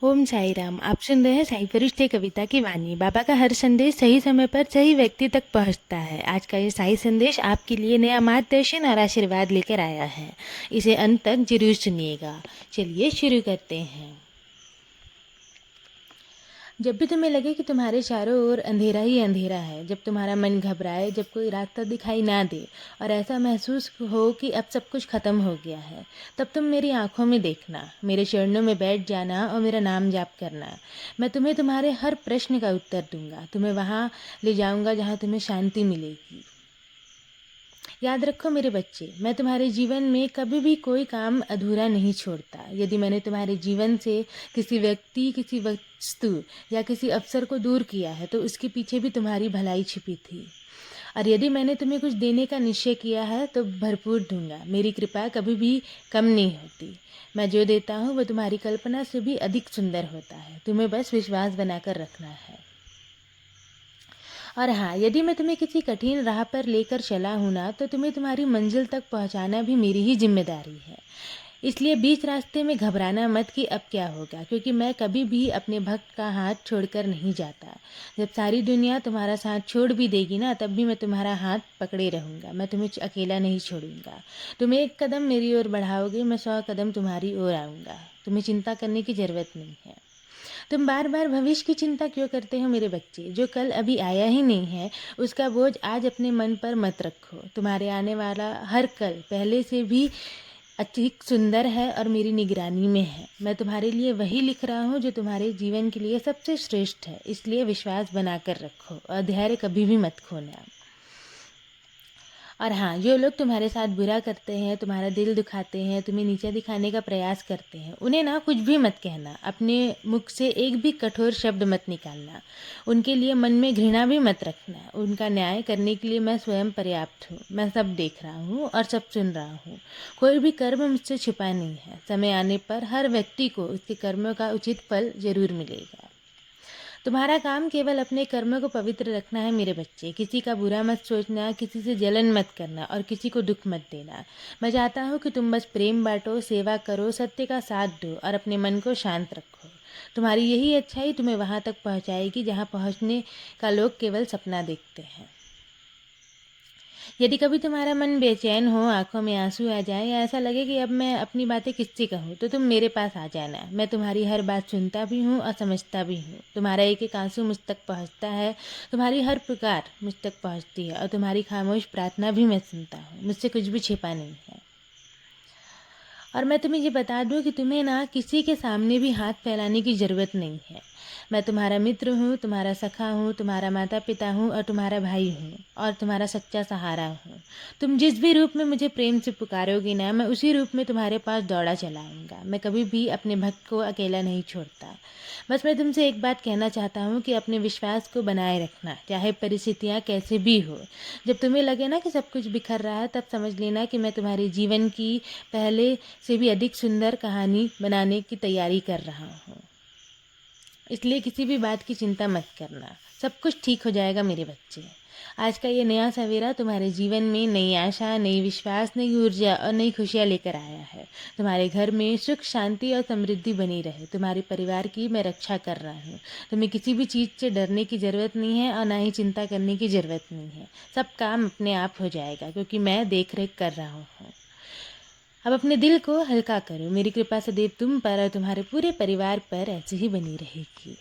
ओम साई राम। आप सुन रहे हैं साई फरिश्ते कविता की वाणी। बाबा का हर संदेश सही समय पर सही व्यक्ति तक पहुंचता है। आज का ये साई संदेश आपके लिए नया मार्गदर्शन और आशीर्वाद लेकर आया है। इसे अंत तक जरूर सुनिएगा। चलिए शुरू करते हैं। जब भी तुम्हें लगे कि तुम्हारे चारों ओर अंधेरा ही अंधेरा है, जब तुम्हारा मन घबराए, जब कोई रास्ता दिखाई ना दे और ऐसा महसूस हो कि अब सब कुछ ख़त्म हो गया है, तब तुम मेरी आंखों में देखना, मेरे चरणों में बैठ जाना और मेरा नाम जाप करना। मैं तुम्हें तुम्हारे हर प्रश्न का उत्तर दूंगा, तुम्हें वहाँ ले जाऊंगा जहाँ तुम्हें शांति मिलेगी। याद रखो मेरे बच्चे, मैं तुम्हारे जीवन में कभी भी कोई काम अधूरा नहीं छोड़ता। यदि मैंने तुम्हारे जीवन से किसी व्यक्ति, किसी वस्तु या किसी अवसर को दूर किया है तो उसके पीछे भी तुम्हारी भलाई छिपी थी। और यदि मैंने तुम्हें कुछ देने का निश्चय किया है तो भरपूर दूंगा। मेरी कृपा कभी भी कम नहीं होती। मैं जो देता हूँ वो तुम्हारी कल्पना से भी अधिक सुंदर होता है। तुम्हें बस विश्वास बनाकर रखना है। और हाँ, यदि मैं तुम्हें किसी कठिन राह पर लेकर चला हूँ ना, तो तुम्हें तुम्हारी मंजिल तक पहुँचाना भी मेरी ही जिम्मेदारी है। इसलिए बीच रास्ते में घबराना मत कि अब क्या होगा, क्योंकि मैं कभी भी अपने भक्त का हाथ छोड़कर नहीं जाता। जब सारी दुनिया तुम्हारा साथ छोड़ भी देगी ना, तब भी मैं तुम्हारा हाथ पकड़े रहूँगा। मैं तुम्हें अकेला नहीं छोड़ूंगा। तुम एक कदम मेरी ओर बढ़ाओगे, मैं 100 कदम तुम्हारी ओर आऊँगा। तुम्हें चिंता करने की ज़रूरत नहीं है। तुम बार बार भविष्य की चिंता क्यों करते हो मेरे बच्चे? जो कल अभी आया ही नहीं है, उसका बोझ आज अपने मन पर मत रखो। तुम्हारे आने वाला हर कल पहले से भी अधिक सुंदर है और मेरी निगरानी में है। मैं तुम्हारे लिए वही लिख रहा हूँ जो तुम्हारे जीवन के लिए सबसे श्रेष्ठ है। इसलिए विश्वास बनाकर रखो और धैर्य कभी भी मत खोना। और हाँ, जो लोग तुम्हारे साथ बुरा करते हैं, तुम्हारा दिल दुखाते हैं, तुम्हें नीचा दिखाने का प्रयास करते हैं, उन्हें ना कुछ भी मत कहना। अपने मुख से एक भी कठोर शब्द मत निकालना। उनके लिए मन में घृणा भी मत रखना। उनका न्याय करने के लिए मैं स्वयं पर्याप्त हूँ। मैं सब देख रहा हूँ और सब सुन रहा हूँ। कोई भी कर्म मुझसे छिपा नहीं है। समय आने पर हर व्यक्ति को उसके कर्मों का उचित फल जरूर मिलेगा। तुम्हारा काम केवल अपने कर्म को पवित्र रखना है मेरे बच्चे। किसी का बुरा मत सोचना, किसी से जलन मत करना और किसी को दुख मत देना। मैं चाहता हूँ कि तुम बस प्रेम बांटो, सेवा करो, सत्य का साथ दो और अपने मन को शांत रखो। तुम्हारी यही अच्छाई तुम्हें वहाँ तक पहुँचाएगी जहाँ पहुँचने का लोग केवल सपना देखते हैं। यदि कभी तुम्हारा मन बेचैन हो, आंखों में आंसू आ जाए या ऐसा लगे कि अब मैं अपनी बातें किससे कहूँ, तो तुम मेरे पास आ जाना। मैं तुम्हारी हर बात सुनता भी हूँ और समझता भी हूँ। तुम्हारा एक एक आंसू मुझ तक पहुँचता है, तुम्हारी हर पुकार मुझ तक पहुँचती है और तुम्हारी खामोश प्रार्थना भी मैं सुनता हूँ। मुझसे कुछ भी छिपा नहीं है। और मैं तुम्हें ये बता दूँ कि तुम्हें ना किसी के सामने भी हाथ फैलाने की ज़रूरत नहीं है। मैं तुम्हारा मित्र हूँ, तुम्हारा सखा हूँ, तुम्हारा माता पिता हूँ और तुम्हारा भाई हूँ और तुम्हारा सच्चा सहारा हूँ। तुम जिस भी रूप में मुझे प्रेम से पुकारोगी ना, मैं उसी रूप में तुम्हारे पास दौड़ा चला आऊँगा। मैं कभी भी अपने भक्त को अकेला नहीं छोड़ता। बस मैं तुमसे एक बात कहना चाहता हूँ कि अपने विश्वास को बनाए रखना, चाहे परिस्थितियाँ कैसे भी हो। जब तुम्हें लगे ना कि सब कुछ बिखर रहा है, तब समझ लेना कि मैं तुम्हारे जीवन की पहले से भी अधिक सुंदर कहानी बनाने की तैयारी कर रहा हूँ। इसलिए किसी भी बात की चिंता मत करना। सब कुछ ठीक हो जाएगा मेरे बच्चे। आज का ये नया सवेरा तुम्हारे जीवन में नई आशा, नई विश्वास, नई ऊर्जा और नई खुशियाँ लेकर आया है। तुम्हारे घर में सुख, शांति और समृद्धि बनी रहे। तुम्हारे परिवार की मैं रक्षा कर रहा हूँ। तुम्हें किसी भी चीज़ से डरने की ज़रूरत नहीं है और ना ही चिंता करने की ज़रूरत नहीं है। सब काम अपने आप हो जाएगा, क्योंकि मैं देख रेख कर रहा हूँ। अब अपने दिल को हल्का करो। मेरी कृपा सदैव तुम पर और तुम्हारे पूरे परिवार पर ऐसे ही बनी रहेगी।